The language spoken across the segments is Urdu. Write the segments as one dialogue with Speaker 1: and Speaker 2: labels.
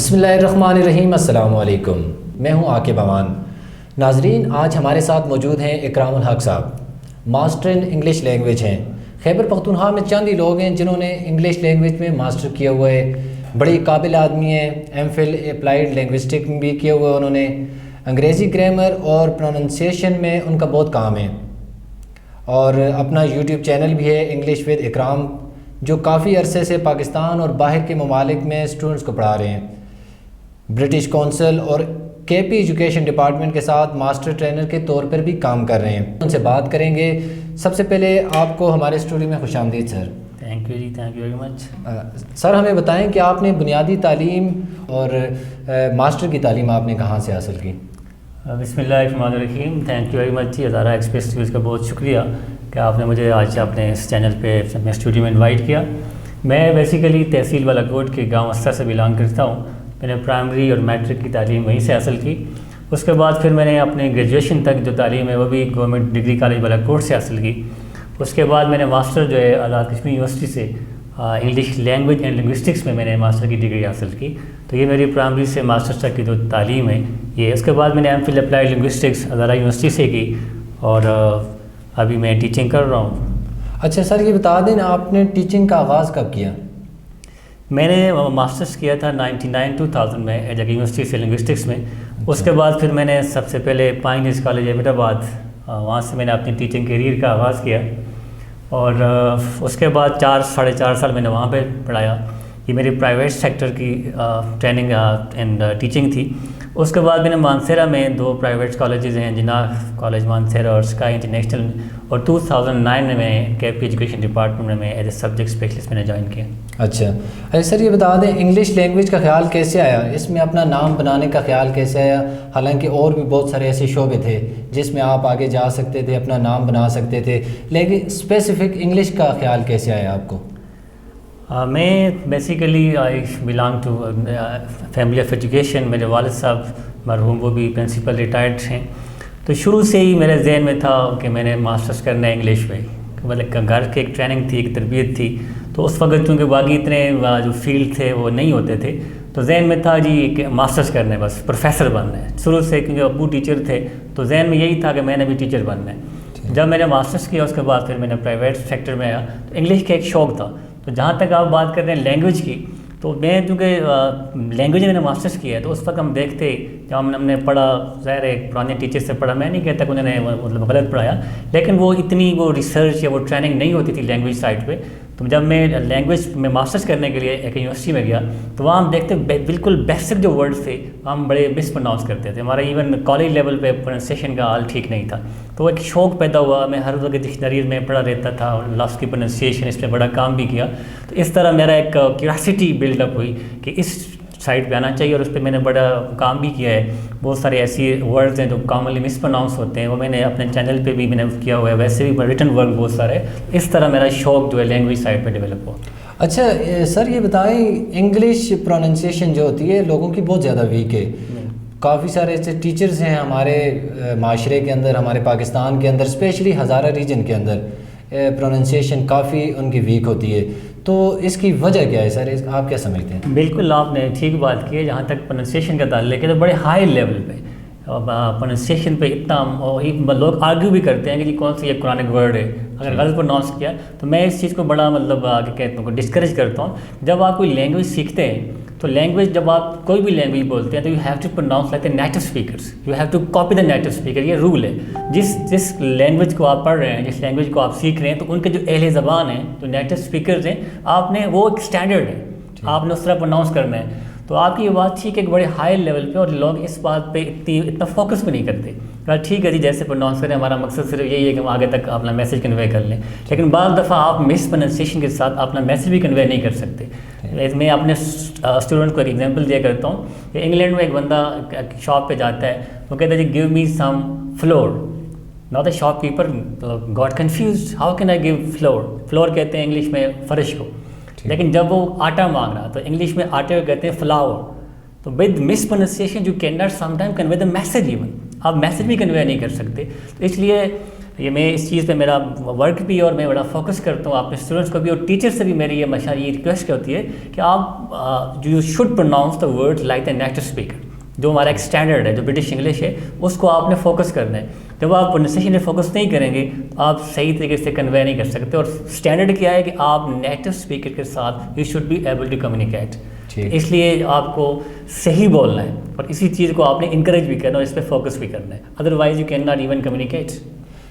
Speaker 1: بسم اللہ الرحمن الرحیم. السلام علیکم. میں ہوں عاقب امان. ناظرین، آج ہمارے ساتھ موجود ہیں اکرام الحق صاحب. ماسٹر ان انگلش لینگویج ہیں. خیبر پختونخوا میں چند ہی لوگ ہیں جنہوں نے انگلش لینگویج میں ماسٹر کیا ہوا ہے. بڑے قابل آدمی ہیں. ایم فل اپلائیڈ لینگوسٹک میں بھی کیا ہوا ہے انہوں نے. انگریزی گرامر اور پروننسیشن میں ان کا بہت کام ہے. اور اپنا یوٹیوب چینل بھی ہے انگلش ود اکرام، جو کافی عرصے سے پاکستان اور باہر کے ممالک میں اسٹوڈنٹس کو پڑھا رہے ہیں. برٹش کونسل اور کے پی ایجوکیشن ڈپارٹمنٹ کے ساتھ ماسٹر ٹرینر کے طور پر بھی کام کر رہے ہیں. ان سے بات کریں گے. سب سے پہلے آپ کو ہمارے اسٹوڈیو میں خوش آمدید سر.
Speaker 2: تھینک یو جی، thank you very much.
Speaker 1: Sir ہمیں بتائیں کہ آپ نے بنیادی تعلیم اور ماسٹر کی تعلیم آپ نے کہاں سے حاصل کی؟
Speaker 2: بسم اللہ الرحمن الرحیم. تھینک یو ویری مچ جی. ادارہ ایکسپریس نیوز کا بہت شکریہ کہ آپ نے مجھے آج اپنے اس چینل پہ اپنے اسٹوڈیو میں انوائٹ کیا. میں بیسیکلی تحصیل بالاکوٹ کے گاؤں استا سے بلانگ کرتا ہوں. میں نے پرائمری اور میٹرک کی تعلیم وہیں سے حاصل کی. اس کے بعد پھر میں نے اپنے گریجویشن تک جو تعلیم ہے وہ بھی گورنمنٹ ڈگری کالج بالاکوٹ سے حاصل کی. اس کے بعد میں نے ماسٹر جو ہے آزاد کشمیر یونیورسٹی سے انگلش لینگویج اینڈ لنگوسٹکس میں نے ماسٹر کی ڈگری حاصل کی. تو یہ میری پرائمری سے ماسٹر تک کی جو تعلیم ہے یہ. اس کے بعد میں نے ایم فل اپلائیڈ لنگوسٹکس آزاد یونیورسٹی سے کی اور ابھی میں ٹیچنگ کر رہا ہوں.
Speaker 1: اچھا سر، یہ بتا دیں آپ نے ٹیچنگ کا آغاز کب کیا؟
Speaker 2: میں نے ماسٹرس کیا تھا 99-2000 میں ایجاگ یونیورسٹی سے لنگوسٹکس میں. اس کے بعد پھر میں نے سب سے پہلے پائنیئرز کالج احمد آباد، وہاں سے میں نے اپنی ٹیچنگ کیریئر کا آغاز کیا اور اس کے بعد 4-4.5 سال میں نے وہاں پہ پڑھایا. یہ میری پرائیویٹ سیکٹر کی ٹریننگ اینڈ ٹیچنگ تھی. اس کے بعد میں نے مانسیرا میں 2 پرائیویٹ کالجز ہیں، جناح کالج مانسیرا اور اسکائی انٹرنیشنل، اور 2009 میں کے پی ایجوکیشن ڈپارٹمنٹ میں ایز اے سبجیکٹ اسپیشلسٹ میں نے جوائن کیا.
Speaker 1: اچھا سر، یہ بتا دیں انگلش لینگویج کا خیال کیسے آیا؟ اس میں اپنا نام بنانے کا خیال کیسے آیا؟ حالانکہ اور بھی بہت سارے ایسے شعبے تھے جس میں آپ آگے جا سکتے تھے، اپنا نام بنا سکتے تھے، لیکن اسپیسیفک انگلش کا خیال کیسے آیا آپ کو؟
Speaker 2: میں basically I belong to family of education. میرے والد صاحب مرحوم وہ بھی پرنسپل ریٹائرڈ ہیں. تو شروع سے ہی میرے ذہن میں تھا کہ میں نے ماسٹرس کرنا ہے انگلش میں. مطلب گھر کی ایک ٹریننگ تھی، ایک تربیت تھی. تو اس وقت چونکہ باقی اتنے جو فیلڈ تھے وہ نہیں ہوتے تھے، تو ذہن میں تھا جی کہ ماسٹرس کرنا ہے، بس پروفیسر بننا ہے. شروع سے کیونکہ ابو ٹیچر تھے تو ذہن میں یہی تھا کہ میں نے بھی ٹیچر بننا ہے. جب میں نے ماسٹرس کیا اس کے بعد پھر میں نے پرائیویٹ سیکٹر میں آیا تو انگلش کا ایک شوق تھا. تو جہاں تک آپ بات کر رہے ہیں لینگویج کی، تو میں چونکہ لینگویج میں نے ماسٹرس کیا ہے تو اس وقت ہم دیکھتے جب ہم نے پڑھا، ظاہر ہے پرانے ٹیچر سے پڑھا. میں نہیں کہتا کہ انہوں نے مطلب غلط پڑھایا، لیکن وہ اتنی وہ ریسرچ یا وہ ٹریننگ نہیں ہوتی تھی لینگویج سائٹ پہ. تو جب میں لینگویج میں ماسٹرس کرنے کے لیے ایک یونیورسٹی میں گیا تو وہاں ہم دیکھتے بالکل بیسک جو ورڈز تھے ہم بڑے مس پروناؤنس کرتے تھے. ہمارا ایون کالج لیول پہ پروننسیشن کا حال ٹھیک نہیں تھا. تو ایک شوق پیدا ہوا. میں ہر وقت ڈکشنری میں پڑھا رہتا تھا اور لفظ کی پروننسیشن اس پہ بڑا کام بھی کیا. تو اس طرح میرا ایک کیوریاسٹی بلڈ اپ ہوئی کہ اس سائٹ پہ آنا چاہیے، اور اس پہ میں نے بڑا کام بھی کیا ہے. بہت سارے ایسی ورڈز ہیں جو کامنلی مس پروناؤنس ہوتے ہیں، وہ میں نے اپنے چینل پہ بھی میں نے کیا ہوا ہے. ویسے بھی ریٹن ورک بہت سارے. اس طرح میرا شوق جو ہے لینگویج سائٹ پہ ڈیولپ ہوا.
Speaker 1: اچھا سر، یہ بتائیں انگلش پروننسیشن جو ہوتی ہے لوگوں کی بہت زیادہ ویک ہے. کافی سارے ایسے ٹیچرز ہیں ہمارے معاشرے کے اندر، ہمارے پاکستان کے اندر، اسپیشلی ہزارہ ریجن کے اندر پروننسیشن کافی ان کی ویک ہوتی ہے. تو اس کی وجہ کیا ہے سر؟ آپ کیا سمجھتے ہیں؟
Speaker 2: بالکل آپ نے ٹھیک بات کی ہے. جہاں تک پروننسیشن کا تعلق ہے تو بڑے ہائی لیول پہ پروننسیشن پہ اتنا لوگ آرگیو بھی کرتے ہیں کہ جی کون سی ایک قرآنک ورڈ ہے، اگر غلط پروناؤنس کیا. تو میں اس چیز کو بڑا مطلب آگے کہتا ہوں ڈسکریج کرتا ہوں. جب آپ کوئی لینگویج سیکھتے ہیں تو لینگویج جب آپ کوئی بھی لینگویج بولتے ہیں تو you have to pronounce like the native speakers. You have to copy the native speaker. یہ رول ہے. جس لینگویج کو آپ پڑھ رہے ہیں، جس لینگویج کو آپ سیکھ رہے ہیں، تو ان کے جو اہل زبان ہیں، جو نیٹو اسپیکرز ہیں، آپ نے وہ ایک اسٹینڈرڈ ہے، آپ نے اس طرح پروناؤنس کرنا ہے. تو آپ کی یہ بات ٹھیک ہے کہ بڑے ہائی لیول پہ، اور لوگ اس بات پہ اتنا فوکس بھی نہیں کرتے. ٹھیک ہے جی جیسے پروناؤنس کریں، ہمارا مقصد صرف یہی ہے کہ ہم آگے تک اپنا میسیج کنوے کر لیں. لیکن بعض دفعہ آپ مس پروننسیشن کے ساتھ اپنا میسیج بھی کنوے نہیں کر سکتے. میں اپنے اسٹوڈنٹ کو ایک ایگزامپل دیا کرتا ہوں کہ انگلینڈ میں ایک بندہ شاپ پہ جاتا ہے، وہ کہتا ہے جی give me some flour. Not a shopkeeper got confused, how can I give flour. Flour کہتے ہیں انگلش میں فرش کو. لیکن جب وہ آٹا مانگ رہا تو انگلش میں آٹے کو کہتے ہیں فلاور. تو with miss pronunciation you can not some time convey the message. Even آپ میسیج بھی کنوے نہیں کر سکتے. تو اس لیے یہ میں اس چیز پہ میرا ورک بھی ہے اور میں بڑا فوکس کرتا ہوں اپنے اسٹوڈنٹس کو بھی, اور ٹیچر سے بھی میری یہ ریکویسٹ ہوتی ہے کہ آپ you should pronouns the word like the native speaker. جو ہمارا ایک اسٹینڈرڈ ہے, جو برٹش انگلش ہے, اس کو آپ نے فوکس کرنا ہے. جب آپ پروننسیشن پہ فوکس نہیں کریں گے تو آپ صحیح طریقے سے کنوے نہیں کر سکتے. اور اسٹینڈرڈ کیا ہے کہ آپ نیٹو اسپیکر کے ساتھ you should be able to communicate. اس لیے آپ کو صحیح بولنا ہے اور اسی چیز کو آپ نے انکریج بھی کرنا ہے اور اس پہ فوکس بھی کرنا ہے, otherwise you can not even communicate.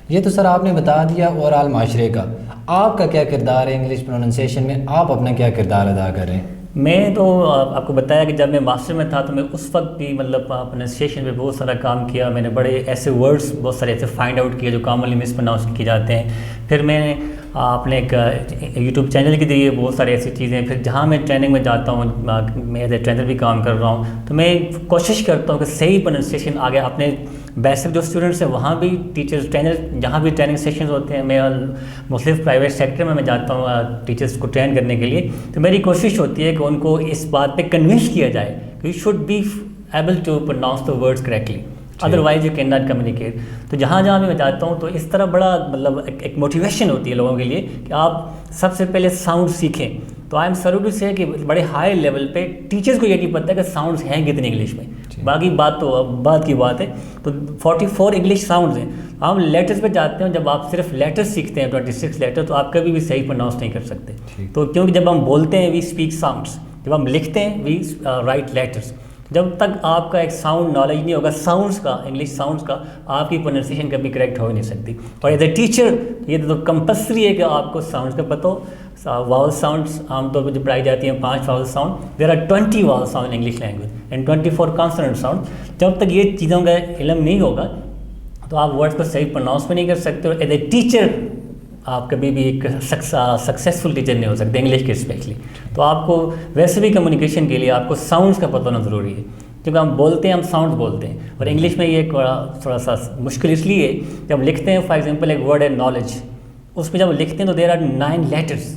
Speaker 1: یہ تو سر آپ نے بتا دیا اوور آل معاشرے کا. آپ کا کیا کردار ہے انگلش پروننسیشن میں, آپ اپنا کیا کردار ادا کر رہے ہیں؟
Speaker 2: میں تو آپ کو بتایا کہ جب میں ماسٹر میں تھا تو میں اس وقت بھی مطلب پروننسیشن پہ بہت سارا کام کیا. میں نے بڑے ایسے ورڈز بہت سارے ایسے فائنڈ آؤٹ کیے جو کامنلی مس پروناؤنس کیے جاتے ہیں. پھر میں نے اپنے ایک یوٹیوب چینل کے ذریعے بہت ساری ایسی چیزیں, پھر جہاں میں ٹریننگ میں جاتا ہوں, میں ایز اے ٹرینر بھی کام کر رہا ہوں, تو میں کوشش کرتا ہوں کہ صحیح پروننسیشن آگے اپنے بیسک جو اسٹوڈنٹس ہیں وہاں بھی ٹیچرز ٹرینر جہاں بھی ٹریننگ سیشنز ہوتے ہیں, میں مختلف پرائیویٹ سیکٹر میں جاتا ہوں ٹیچرس کو ٹرین کرنے کے لیے, تو میری کوشش ہوتی ہے کہ ان کو اس بات پہ کنونس کیا جائے کہ you should be able to pronounce the words correctly, otherwise you can not communicate. تو جہاں جہاں بھی میں جاتا ہوں تو اس طرح بڑا مطلب ایک موٹیویشن ہوتی ہے لوگوں کے لیے کہ آپ سب سے پہلے ساؤنڈ سیکھیں. تو آئی ایم سوری ٹو سے کہ بڑے ہائی لیول پہ ٹیچرز کو یہ نہیں پتہ کہ ساؤنڈس ہیں کتنے انگلش میں, باقی بات تو بات کی بات ہے. تو 44 انگلش ساؤنڈز ہیں. ہم لیٹرز پہ جاتے ہیں, جب آپ صرف لیٹر سیکھتے ہیں 26 لیٹر تو آپ کبھی بھی صحیح پروناؤنس نہیں کر سکتے. تو کیونکہ جب ہم بولتے ہیں وی اسپیک ساؤنڈس, جب ہم لکھتے ہیں وی رائٹ لیٹرس. جب تک آپ کا ایک ساؤنڈ نالج نہیں ہوگا ساؤنڈس کا, انگلش ساؤنڈس کا, آپ کی پروننسیشن کبھی کریکٹ ہو ہی نہیں سکتی. اور ایز اے ٹیچر یہ تو کمپلسری ہے کہ آپ کو ساؤنڈس کا پتہ ہو. واول ساؤنڈس عام طور پہ جو پڑھائی جاتی ہیں 5 vowel sound, there are 20 vowel sound in English language and 24 consonant sound. جب تک یہ چیزوں کا علم نہیں ہوگا تو آپ ورڈس کو صحیح پروناؤنس بھی نہیں کر سکتے, اور ایز اے ٹیچر آپ کبھی بھی ایک سکسیزفل ٹیچر نہیں ہو سکتے انگلش کے اسپیشلی. تو آپ کو ویسے بھی کمیونیکیشن کے لیے آپ کو ساؤنڈس کا پتہ ہونا ضروری ہے, کیونکہ ہم بولتے ہیں ہم ساؤنڈ بولتے ہیں. اور انگلش میں یہ تھوڑا سا مشکل اس لیے جب لکھتے ہیں, فار ایگزامپل ایک ورڈ ہے نالج, اس میں جب لکھتے ہیں تو دیر آر 9 لیٹرس,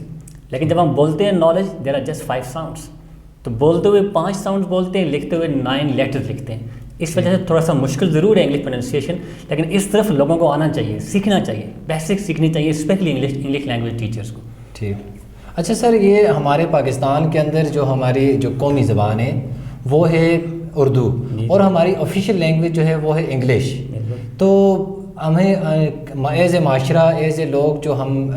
Speaker 2: لیکن جب ہم بولتے ہیں knowledge there are just 5 sounds. تو بولتے ہوئے 5 ساؤنڈس بولتے ہیں, لکھتے ہوئے 9 لیٹرز لکھتے ہیں. اس وجہ سے تھوڑا سا مشکل ضرور ہے انگلش پروننسیشن, لیکن اس طرف لوگوں کو آنا چاہیے, سیکھنا چاہیے, بیسک سیکھنی چاہیے, اسپیشلی انگلش لینگویج ٹیچرس کو.
Speaker 1: ٹھیک. اچھا سر, یہ ہمارے پاکستان کے اندر جو ہماری جو قومی زبان ہے وہ ہے اردو, اور ہماری آفیشیل لینگویج جو ہے وہ ہے انگلش. تو ہمیں ایز اے معاشرہ, ایز اے لوگ جو ہم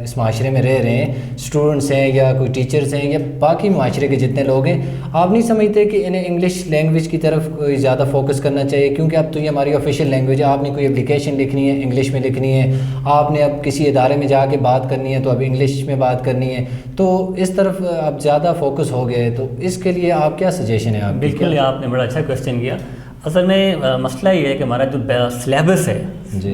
Speaker 1: اس معاشرے میں رہ رہے ہیں, اسٹوڈنٹس ہیں یا کوئی ٹیچرز ہیں یا باقی معاشرے کے جتنے لوگ ہیں, آپ نہیں سمجھتے کہ انہیں انگلش لینگویج کی طرف کوئی زیادہ فوکس کرنا چاہیے؟ کیونکہ اب تو یہ ہماری آفیشیل لینگویج ہے, آپ نے کوئی اپلیکیشن لکھنی ہے انگلش میں لکھنی ہے, آپ نے اب کسی ادارے میں جا کے بات کرنی ہے تو اب انگلش میں بات کرنی ہے, تو اس طرف اب زیادہ فوکس ہو گئے. تو اس کے لیے آپ کیا سجیشن ہے آپ؟
Speaker 2: بالکل, آپ نے بڑا اچھا کوشچن کیا. اصل میں مسئلہ یہ ہے کہ ہمارا جو سلیبس ہے,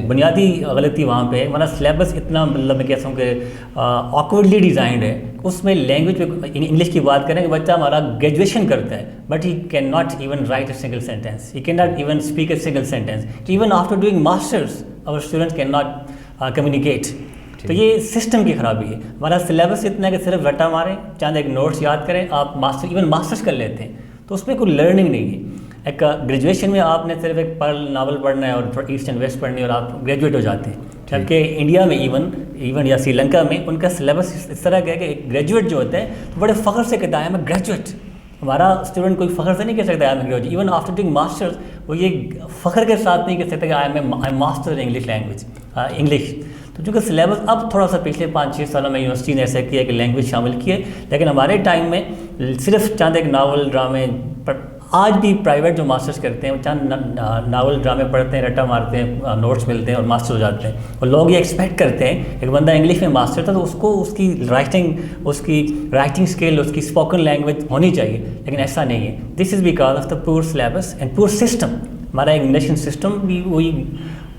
Speaker 2: بنیادی غلطی وہاں پہ ہے. ہمارا سلیبس اتنا مطلب میں کہتا ہوں کہ آکورڈلی ڈیزائنڈ ہے. اس میں لینگویج پہ انگلش کی بات کریں کہ بچہ ہمارا گریجویشن کرتا ہے, but he can not even write a single sentence, he can not even speak a single sentence. Even after doing masters our students can not communicate. تو یہ سسٹم کی خرابی ہے. ہمارا سلیبس اتنا ہے کہ صرف رٹا ماریں, چاند ایک نوٹس یاد کریں, آپ ایون ماسٹرس کر لیتے ہیں, تو اس میں کوئی لرننگ نہیں ہے. ایک گریجویشن میں آپ نے صرف ایک ناول پڑھنا ہے اور ایسٹ اینڈ ویسٹ پڑھنی ہے اور آپ گریجویٹ ہو جاتے ہیں. جبکہ انڈیا میں ایون یا سری لنکا میں ان کا سلیبس اس طرح کا ہے کہ ایک گریجویٹ جو ہوتا ہے تو بڑے فخر سے کہتا ہے میں گریجویٹ. ہمارا اسٹوڈنٹ کوئی فخر سے نہیں کہہ سکتا I am graduate. Even after doing masters وہ یہ فخر کے ساتھ نہیں کہہ سکتا کہ I am master in English language English. تو چونکہ سلیبس اب تھوڑا سا پچھلے 5-6 سالوں میں یونیورسٹی نے ایسا کیا کہ لینگویج شامل کی ہے, لیکن ہمارے ٹائم میں صرف چاند ایک ناول ڈرامے, آج بھی پرائیویٹ جو ماسٹرز کرتے ہیں وہ چند ناول ڈرامے پڑھتے ہیں, رٹا مارتے ہیں, نوٹس ملتے ہیں اور ماسٹر ہو جاتے ہیں. اور لوگ یہ ایکسپیکٹ کرتے ہیں ایک بندہ انگلش میں ماسٹر تھا تو اس کو اس کی رائٹنگ اسکل, اس کی اسپوکن لینگویج ہونی چاہیے, لیکن ایسا نہیں ہے. دس از بیکاز آف دا پور سلیبس اینڈ پور سسٹم. ہمارا ایگزامینیشن سسٹم بھی وہی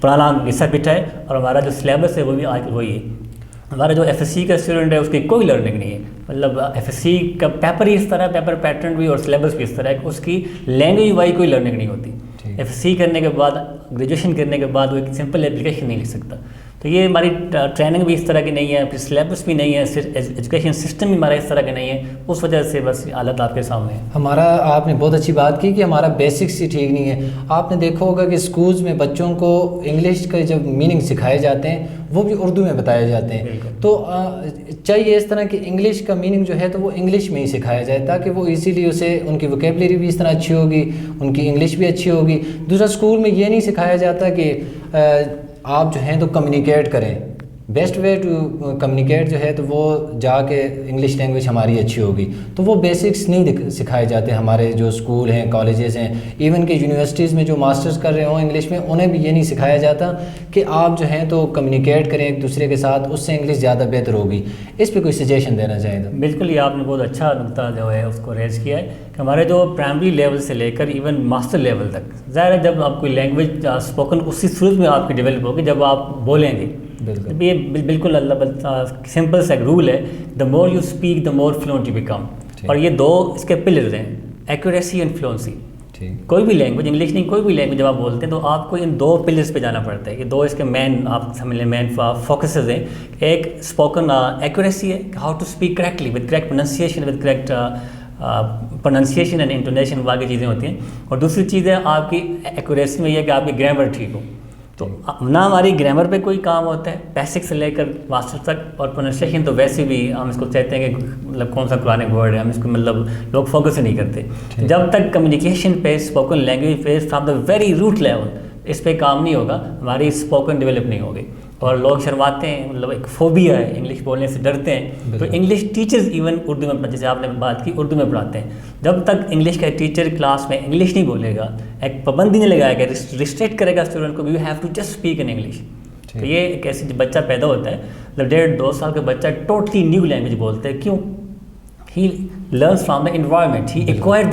Speaker 2: پرانا گھسا پٹا ہے, اور ہمارا جو سلیبس ہے وہ بھی آج وہی ہے. ہمارا جو ایف ایس سی کا اسٹوڈنٹ ہے اس کی کوئی لرننگ نہیں ہے. مطلب ایف ایس سی کا پیپر ہی اس طرح, پیپر پیٹرن بھی اور سلیبس بھی اس طرح ہے کہ اس کی لینگویج وائی کوئی لرننگ نہیں ہوتی. ایف ایس سی کرنے کے بعد, گریجویشن کرنے کے بعد وہ ایک سمپل اپلیکیشن نہیں لکھ سکتا. تو یہ ہماری ٹریننگ بھی اس طرح کی نہیں ہے، پھر سلیبس بھی نہیں ہے، ایجوکیشن سسٹم بھی ہمارا اس طرح کا نہیں ہے، اس وجہ سے بس حالت آپ کے سامنے ہے.
Speaker 1: ہمارا آپ نے بہت اچھی بات کی کہ ہمارا بیسکس ہی ٹھیک نہیں ہے. آپ نے دیکھا ہوگا کہ اسکولز میں بچوں کو انگلش کے جب میننگ سکھائے جاتے ہیں وہ بھی اردو میں بتائے جاتے ہیں. تو چاہیے اس طرح کہ انگلش کا میننگ جو ہے تو وہ انگلش میں ہی سکھایا جائے تاکہ وہ ایزیلی اسے ان کی ووکیبلری بھی اس طرح اچھی ہوگی، ان کی انگلش بھی اچھی ہوگی. دوسرا اسکول میں یہ نہیں سکھایا جاتا کہ آپ جو ہیں تو کمیونیکیٹ کریں. بیسٹ وے ٹو کمیونیکیٹ جو ہے تو وہ جا کے انگلش لینگویج ہماری اچھی ہوگی. تو وہ بیسکس نہیں سکھائے جاتے ہمارے جو اسکول ہیں، کالجز ہیں، ایون کہ یونیورسٹیز میں جو ماسٹرز کر رہے ہوں انگلش میں، انہیں بھی یہ نہیں سکھایا جاتا کہ آپ جو ہیں تو کمیونیکیٹ کریں ایک دوسرے کے ساتھ، اس سے انگلش زیادہ بہتر ہوگی. اس پہ کوئی سجیشن دینا چاہیں تو؟
Speaker 2: بالکل، یہ آپ نے بہت اچھا نقطہ جو ہے اس کو ریز کیا ہے کہ ہمارے جو پرائمری لیول سے لے کر ایون ماسٹر لیول تک، ظاہر ہے جب آپ کوئی لینگویج اسپوکن اسی صورت میں آپ کی ڈیولپ ہوگی جب آپ بولیں گے.
Speaker 1: بالکل
Speaker 2: یہ بالکل سمپل سا ایک رول ہے، the more you speak the more fluent you become. اور یہ دو اس کے پلرز ہیں، ایکوریسی اینڈ فلوئنسی. کوئی بھی لینگویج، انگلش نہیں، کوئی بھی لینگویج جب آپ بولتے ہیں تو آپ کو ان دو پلرز پہ جانا پڑتا ہے. یہ دو اس کے مین آپ سمجھ لیں مین فوکسز ہیں. ایک اسپوکن ایکوریسی ہے، how to speak correctly with correct pronunciation, with correct pronunciation and intonation, باقی چیزیں ہوتی ہیں. اور دوسری چیز ہے آپ کی ایکوریسی میں یہ کہ آپ کی گرامر ٹھیک ہو. تو نہ ہماری گرامر پہ کوئی کام ہوتا ہے بیسک سے لے کر ماسٹر تک، اور پروننسیشن تو ویسے بھی ہم اس کو کہتے ہیں کہ مطلب کون سا قرآن ورڈ ہے، ہم اس کو مطلب لوگ فوکس ہی نہیں کرتے. جب تک کمیونیکیشن پہ، اسپوکن لینگویج پہ from the very root level اس پہ کام نہیں ہوگا، ہماری اسپوکن ڈیولپ نہیں ہوگی. اور لوگ شرماتے ہیں، مطلب ایک فوبیا ہے، انگلش بولنے سے ڈرتے ہیں. تو انگلش ٹیچرز ایون اردو میں، جیسے آپ نے بات کی، اردو میں پڑھاتے ہیں. جب تک انگلش کا ٹیچر کلاس میں انگلش نہیں بولے گا، ایک پابندی نہیں لگائے گا، ریسٹرکٹ کرے گا اسٹوڈنٹ کو، you have to just speak in English. تو یہ ایک ایسی بچہ پیدا ہوتا ہے، مطلب 1.5-2 سال کا بچہ ٹوٹلی نیو لینگویج بولتا ہے. کیوں؟ He learns from the environment, he acquired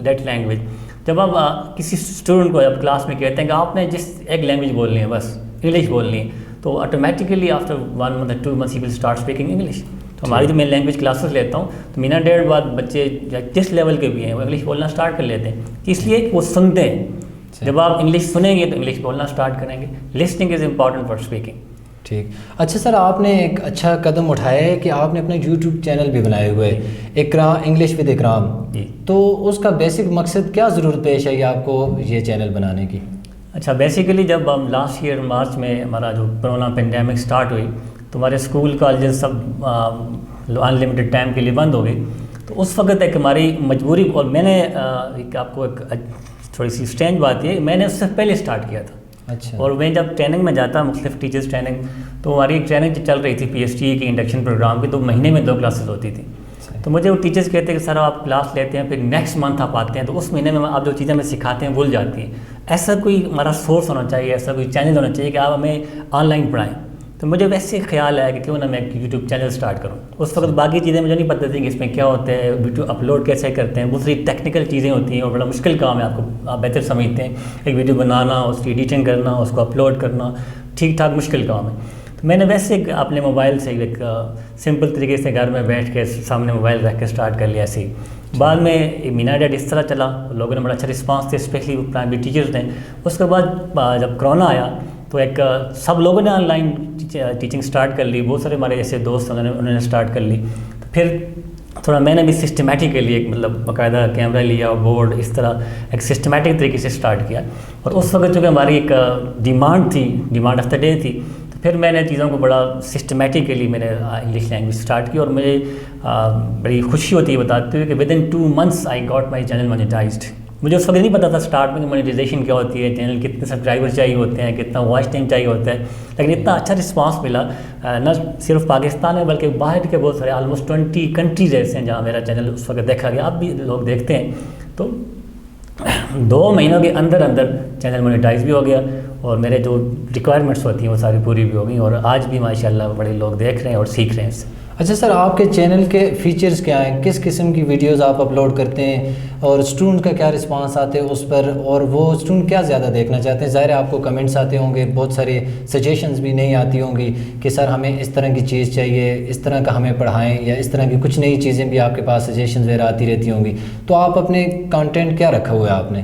Speaker 2: that language. جب آپ کسی اسٹوڈنٹ کو جب کلاس میں کہتے ہیں کہ آپ نے جس ایک لینگویج بولنی ہے، بس انگلش بولنی ہے، تو automatically after 1 month or 2 months he will start speaking English. تو ہماری جو میں لینگویج کلاسز لیتا ہوں تو مہینہ 1.5 بعد بچے جس لیول کے بھی ہیں وہ انگلش بولنا اسٹارٹ کر لیتے ہیں. اس لیے وہ سنتے ہیں. جب آپ انگلش سنیں گے تو انگلش بولنا اسٹارٹ کریں گے. Listening is important for speaking.
Speaker 1: ٹھیک. اچھا سر، آپ نے ایک اچھا قدم اٹھایا ہے کہ آپ نے اپنا یوٹیوب چینل بھی بنائے ہوئے ہیں، اکرام انگلش ود اکرام. تو اس کا بیسک مقصد کیا ضرورت پیش آئی آپ کو یہ چینل بنانے کی؟
Speaker 2: اچھا، بیسیکلی جب ہم لاسٹ ایئر مارچ میں ہمارا جو کرونا پینڈیمک سٹارٹ ہوئی تو ہمارے اسکول کالجز سب ان لمیٹڈ ٹائم کے لیے بند ہو گئی. تو اس وقت ایک ہماری مجبوری، اور میں نے آپ کو ایک تھوڑی سی اسٹرینج بات یہ، میں نے اس سے پہلے اسٹارٹ کیا تھا.
Speaker 1: اچھا.
Speaker 2: اور میں جب ٹریننگ میں جاتا مختلف ٹیچرس ٹریننگ، تو ہماری ایک ٹریننگ چل رہی تھی PhD کی انڈکشن پروگرام کی، تو مہینے میں 2 کلاسز ہوتی تھیں. تو مجھے وہ ٹیچرس کہتے ہیں کہ سر آپ کلاس لیتے ہیں، پھر نیکسٹ منتھ آپ آتے ہیں، تو اس مہینے میں آپ جو چیزیں ہمیں سکھاتے ہیں بھول جاتی ہیں. ایسا کوئی ہمارا سورس ہونا چاہیے، ایسا کوئی چینل ہونا چاہیے کہ آپ ہمیں آن لائن پڑھائیں. تو مجھے ویسے خیال آیا کہ کیوں نہ میں ایک یوٹیوب چینل سٹارٹ کروں. اس وقت باقی چیزیں مجھے نہیں پتہ تھیں کہ اس میں کیا ہوتا ہے، ویڈیو اپلوڈ کیسے کرتے ہیں، بہت ساری ٹیکنیکل چیزیں ہوتی ہیں اور بڑا مشکل کام ہے. آپ بہتر سمجھتے ہیں، ایک ویڈیو بنانا، اس کی ایڈیٹنگ کرنا، اس کو اپلوڈ کرنا ٹھیک ٹھاک مشکل کام ہے. تو میں نے ویسے اپنے موبائل سے ایک سمپل طریقے سے گھر میں بیٹھ کے سامنے موبائل رکھ کے سٹارٹ کر لیا. ایسے ہی بعد میں مہینہ 1.5 اس طرح چلا، لوگوں نے بڑا اچھا رسپانس دیا، اسپیشلی پرائمری ٹیچرز نے. اس کے بعد جب کرونا آیا تو ایک سب لوگوں نے آن لائن ٹیچنگ سٹارٹ کر لی. بہت سارے ہمارے ایسے دوست انہوں نے سٹارٹ کر لی. تو پھر تھوڑا میں نے بھی سسٹمیٹکلی ایک مطلب باقاعدہ کیمرہ لیا اور بورڈ، اس طرح ایک سسٹمیٹک طریقے سے سٹارٹ کیا. اور اس وقت چونکہ ہماری ایک ڈیمانڈ آف دا ڈے تھی، تو پھر میں نے چیزوں کو بڑا سسٹمیٹکلی میں نے انگلش لینگویج سٹارٹ کی. اور مجھے بڑی خوشی ہوتی ہے بتاتے ہوئے کہ ودن 2 months I got my channel monetised. مجھے اس وقت نہیں پتا تھا اسٹارٹ میں کہ مانیٹائزیشن کیا ہوتی ہے، چینل کتنے سبسکرائبر چاہیے ہوتے ہیں، کتنا واچ ٹائم چاہیے ہوتا ہے. لیکن اتنا اچھا رسپانس ملا، نہ صرف پاکستان میں بلکہ باہر کے بہت سارے آلموسٹ 20 کنٹریز ایسے ہیں جہاں میرا چینل اس وقت دیکھا گیا. اب بھی لوگ دیکھتے ہیں. تو 2 مہینوں کے اندر چینل مانیٹائز بھی ہو گیا اور میرے جو ریکوائرمنٹس ہوتی ہیں وہ ساری پوری بھی ہو گئیں. اور آج بھی ماشاءاللہ بڑے لوگ دیکھ رہے ہیں اور سیکھ رہے ہیں اس سے.
Speaker 1: اچھا سر، آپ کے چینل کے فیچرز کیا ہیں؟ کس قسم کی ویڈیوز آپ اپلوڈ کرتے ہیں اور اسٹوڈنٹ کا کیا رسپانس آتے ہیں اس پر، اور وہ اسٹوڈنٹ کیا زیادہ دیکھنا چاہتے ہیں؟ ظاہر ہے آپ کو کمنٹس آتے ہوں گے، بہت سارے سجیشنز بھی نہیں آتی ہوں گی کہ سر ہمیں اس طرح کی چیز چاہیے، اس طرح کا ہمیں پڑھائیں، یا اس طرح کی کچھ نئی چیزیں بھی آپ کے پاس سجیشنز وغیرہ آتی رہتی ہوں گی. تو آپ اپنے کانٹینٹ کیا رکھا ہوا ہے آپ نے؟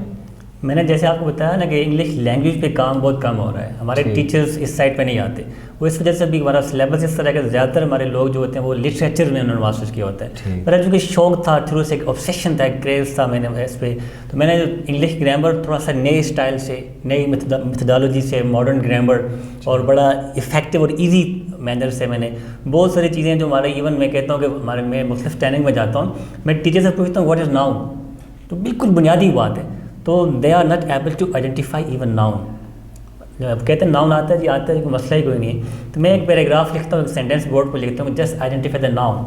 Speaker 2: میں نے جیسے آپ کو بتایا نا کہ انگلش لینگویج پہ کام بہت کم ہو رہا ہے، ہمارے ٹیچرز اس سائڈ پہ نہیں آتے، وہ اس وجہ سے بھی ہمارا سلیبس اس طرح کہ زیادہ تر ہمارے لوگ جو ہوتے ہیں وہ لٹریچر میں انہوں نے ماسٹرز کیا ہوتا ہے، پر چونکہ شوق تھا شروع سے، ایک آبسیشن تھا، ایک کریز تھا میں نے اس پہ، تو میں نے انگلش گرامر تھوڑا سا نئے اسٹائل سے، نئی میتھڈالوجی سے، ماڈرن گرامر اور بڑا افیکٹو اور ایزی مینر سے میں نے بہت ساری چیزیں جو ہمارے ایون میں کہتا ہوں کہ ہمارے میں مختلف ٹریننگ میں جاتا ہوں، میں ٹیچر سے پوچھتا ہوں واٹ از ناؤن، تو بالکل بنیادی بات ہے، تو they are not able to identify even noun, کہتے ہیں ناؤن آتا ہے جی آتا ہے، کوئی مسئلہ ہی کوئی نہیں ہے، تو میں ایک پیراگراف لکھتا ہوں، ایک سینٹینس بورڈ پہ لکھتا ہوں، جسٹ آئیڈینٹیفائی دا ناؤن،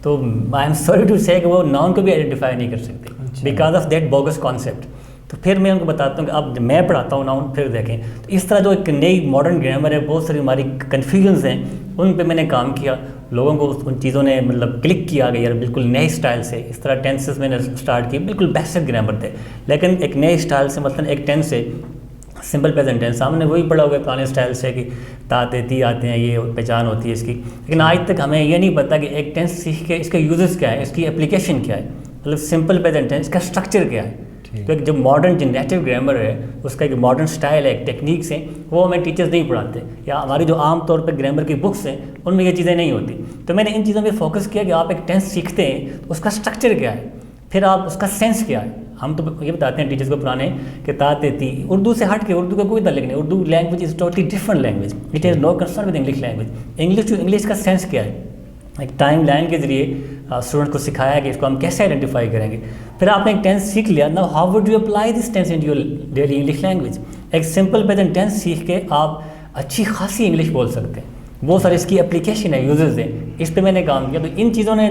Speaker 2: تو آئی ایم سوری ٹو سے کہ وہ ناؤن کو بھی آئیڈینٹیفائی نہیں کر سکتے because of that bogus concept, تو پھر میں ان کو بتاتا ہوں کہ اب میں پڑھاتا ہوں ناؤن، پھر دیکھیں، تو اس طرح جو ایک نئی ماڈرن گرامر ہے، بہت ساری ہماری کنفیوژنز ہیں، ان پہ میں نے کام کیا، لوگوں کو ان چیزوں نے مطلب کلک کیا کہ یار بالکل نئے اسٹائل سے، اس طرح ٹینسز میں نے اسٹارٹ کیے، بالکل بیسک گرامر تھے، لیکن ایک نئے اسٹائل سے، مثلاً ایک ٹینس سے سمپل پریزنٹ ٹینس، ہم نے وہی پڑھا ہوا ہے پرانے اسٹائل سے کہ تا تے تی آتے ہیں، یہ پہچان ہوتی ہے اس کی، لیکن آج تک ہمیں یہ نہیں پتا کہ ایک ٹینس سیکھ کے اس کے یوزز کیا ہے، اس کی اپلیکیشن کیا ہے، مطلب سمپل پریزنٹ ٹینس کا اسٹرکچر کیا ہے، تو ایک جو ماڈرن جنریٹو گرامر ہے، اس کا ایک ماڈرن اسٹائل ہے، ایک ٹیکنیکس ہیں، وہ ہمیں ٹیچرز نہیں پڑھاتے، یا ہماری جو عام طور پہ گرامر کی بکس ہیں ان میں یہ چیزیں نہیں ہوتی، تو میں نے ان چیزوں پہ فوکس کیا کہ آپ ایک ٹینس سیکھتے ہیں تو اس کا اسٹرکچر کیا ہے، پھر آپ اس کا سینس کیا ہے، ہم تو یہ بتاتے ہیں ٹیچرز کو پرانے کہ تا تے تی، اردو سے ہٹ کے، اردو کا کوئی تعلق نہیں، Urdu language is totally different language, it is no concern with English language, English to English کا سینس کیا ہے، ایک ٹائم لائن کے ذریعے اسٹوڈنٹ کو سکھایا کہ اس کو ہم کیسے آئیڈینٹیفائی کریں گے، پھر آپ نے ایک ٹینس سیکھ لیا، now how would you apply this tense in your daily English language, ایک سمپل پریزنٹ ٹینس سیکھ کے آپ اچھی خاصی انگلش بول سکتے ہیں، بہت سارے اس کی اپلیکیشن ہے، یوزز ہیں، اس پہ میں نے کام کیا، تو ان چیزوں نے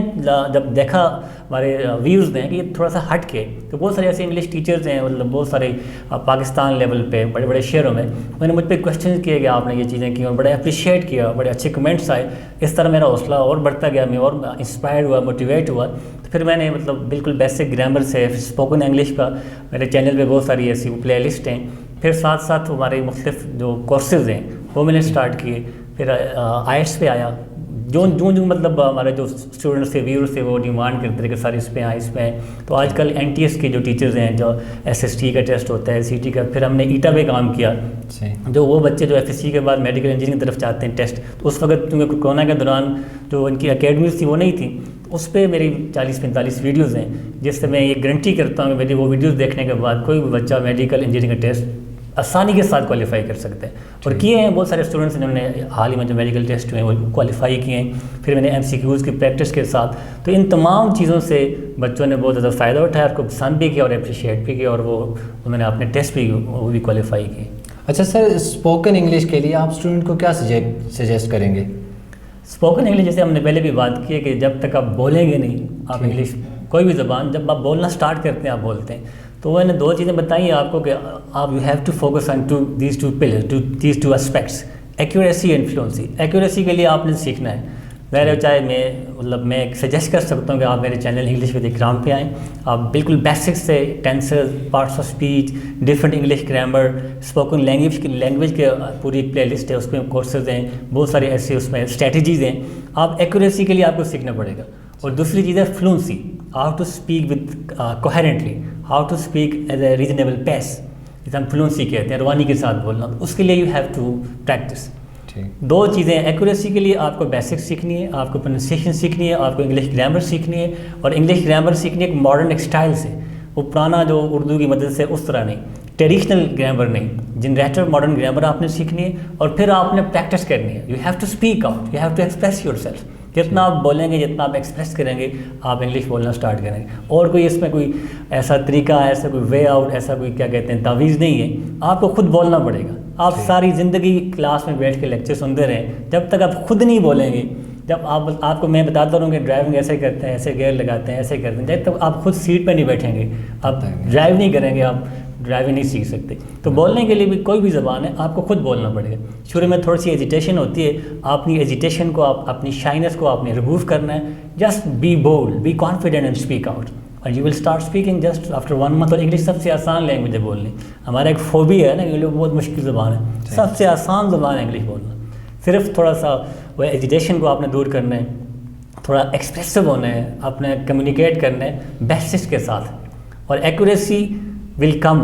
Speaker 2: جب دیکھا ہمارے ویوز نے کہ یہ تھوڑا سا ہٹ کے، تو بہت سارے ایسے انگلش ٹیچرز ہیں، مطلب بہت سارے پاکستان لیول پہ بڑے بڑے شہروں میں، انہوں نے مجھ پہ کویشچن کیے کہ آپ نے یہ چیزیں کی اور بڑے اپریشیٹ کیا، بڑے اچھے کمنٹس آئے، اس طرح میرا حوصلہ اور بڑھتا گیا، میں اور انسپائر ہوا، موٹیویٹ ہوا، تو پھر میں نے مطلب بالکل بیسک گرامر سے اسپوکن انگلش کا میرے چینل پہ بہت ساری ایسی پلے لسٹ ہیں، پھر ساتھ ساتھ ہمارے مختلف جو کورسز ہیں وہ میں نے اسٹارٹ کیے، پھر آئٹس پہ آیا، جو مطلب ہمارے جو اسٹوڈنٹس تھے، ویورس تھے، وہ ڈیمانڈ کرتے تھے کہ سر اس پہ آئیں، اس پہ آئیں، تو آج کل این ٹی ایس کے جو ٹیچرز ہیں، جو ایس ایس ٹی کا ٹیسٹ ہوتا ہے، سی ٹی کا، پھر ہم نے ایٹا پہ کام کیا، جو وہ بچے جو ایف ایس سی کے بعد میڈیکل انجینئرنگ کی طرف چاہتے ہیں ٹیسٹ، تو اس وقت کیونکہ کورونا کے دوران جو ان کی اکیڈمیز تھی وہ نہیں تھی، اس پہ میری 40-45 ویڈیوز ہیں، جس سے میں یہ گارنٹی کرتا ہوں کہ میری وہ ویڈیوز دیکھنے کے بعد کوئی بھی بچہ میڈیکل انجینئرنگ کا ٹیسٹ آسانی کے ساتھ کوالیفائی کر سکتے ہیں، اور کیے ہیں بہت سارے اسٹوڈنٹس انہوں نے حال ہی میں جو میڈیکل ٹیسٹ ہوئے ہیں وہ کوالیفائی کیے ہیں، پھر میں نے ایم سی کیوز کی پریکٹس کے ساتھ، تو ان تمام چیزوں سے بچوں نے بہت زیادہ فائدہ اٹھایا، اس کو پسند بھی کیا اور اپریشیٹ بھی کیا، اور وہ انہوں نے اپنے ٹیسٹ بھی وہ بھی کوالیفائی کیے۔
Speaker 1: اچھا سر، اسپوکن انگلش کے لیے آپ اسٹوڈنٹ کو کیا سجیسٹ کریں گے؟
Speaker 2: اسپوکن انگلش جیسے ہم نے پہلے بھی بات کی ہے کہ جب تک آپ بولیں گے نہیں، آپ انگلش کوئی بھی زبان جب آپ بولنا اسٹارٹ کرتے ہیں، آپ بولتے ہیں، تو وہ نے دو چیزیں بتائی ہیں آپ کو کہ آپ you have to focus on these two pillars, these two aspects, accuracy and fluency. Accuracy کے لیے آپ نے سیکھنا ہے، ظاہر چاہے میں سجیسٹ کر سکتا ہوں کہ آپ میرے چینل انگلش ود اکرام پہ آئیں، آپ بالکل بیسک سے tenses, parts of speech, different English grammar, spoken language کے پوری پلے لسٹ ہے، اس میں کورسز ہیں، بہت سارے ایسے اس میں اسٹریٹجیز ہیں، آپ ایکوریسی کے لیے آپ کو سیکھنا پڑے گا، اور دوسری چیز ہے fluency, how to speak with coherently, how to speak as a reasonable pace, جسے ہم فلوئنسی کہتے ہیں، روانی کے ساتھ بولنا، اس کے لیے یو ہیو ٹو پریکٹس۔ دو چیزیں، ایکوریسی کے لیے آپ کو بیسک سیکھنی ہے، آپ کو پروننسیشن سیکھنی ہے، آپ کو انگلش گرامر سیکھنی ہے، اور انگلش گرامر سیکھنی ہے ایک ماڈرن ایک اسٹائل سے، وہ پرانا جو اردو کی مدد سے اس طرح نہیں، ٹریڈیشنل گرامر نہیں، جنریٹر ماڈرن گرامر آپ نے سیکھنی ہے، اور پھر آپ نے پریکٹس کرنی ہے، you have to speak out, you have to express yourself, جتنا آپ بولیں گے، جتنا آپ ایکسپریس کریں گے، آپ انگلش بولنا اسٹارٹ کریں گے، اور کوئی اس میں کوئی ایسا طریقہ، ایسا کوئی وے آؤٹ، ایسا کوئی کیا کہتے ہیں تعویذ نہیں ہے، آپ کو خود بولنا پڑے گا۔ آپ ساری زندگی کلاس میں بیٹھ کے لیکچر سنتے رہیں، جب تک آپ خود نہیں بولیں گے، جب آپ کو میں بتاتا رہوں کہ ڈرائیونگ ایسے کرتے ہیں، ایسے گیئر لگاتے ہیں، ایسے کرتے ہیں، جب تک آپ خود سیٹ پہ نہیں بیٹھیں گے، آپ ڈرائیو نہیں کریں گے، آپ ڈرائیونگ نہیں سیکھ سکتے۔ تو بولنے کے لیے بھی کوئی بھی زبان ہے، آپ کو خود بولنا پڑے گا۔ شروع میں تھوڑی سی ایجیٹیشن ہوتی ہے، اپنی ایجیٹیشن کو، اپنی شائنس کو آپ نے ریموو کرنا ہے، just be bold, be confident and speak out, اور you will start speaking just after 1 month۔ اور انگلش سب سے آسان لینگویج ہے بولنے، ہمارا ایک فوبیا ہے نا، یہ بہت مشکل زبان ہے، سب سے آسان زبان ہے انگلش بولنا، صرف تھوڑا سا وہ ایجیٹیشن کو آپ نے دور کرنا ہے، تھوڑا ایکسپریسو ہونا ہے، آپ نے کمیونیکیٹ کرنا ہے بیسکس کے ساتھ، اور ایکوریسی ول کم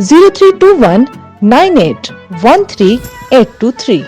Speaker 3: 0321 9813 823।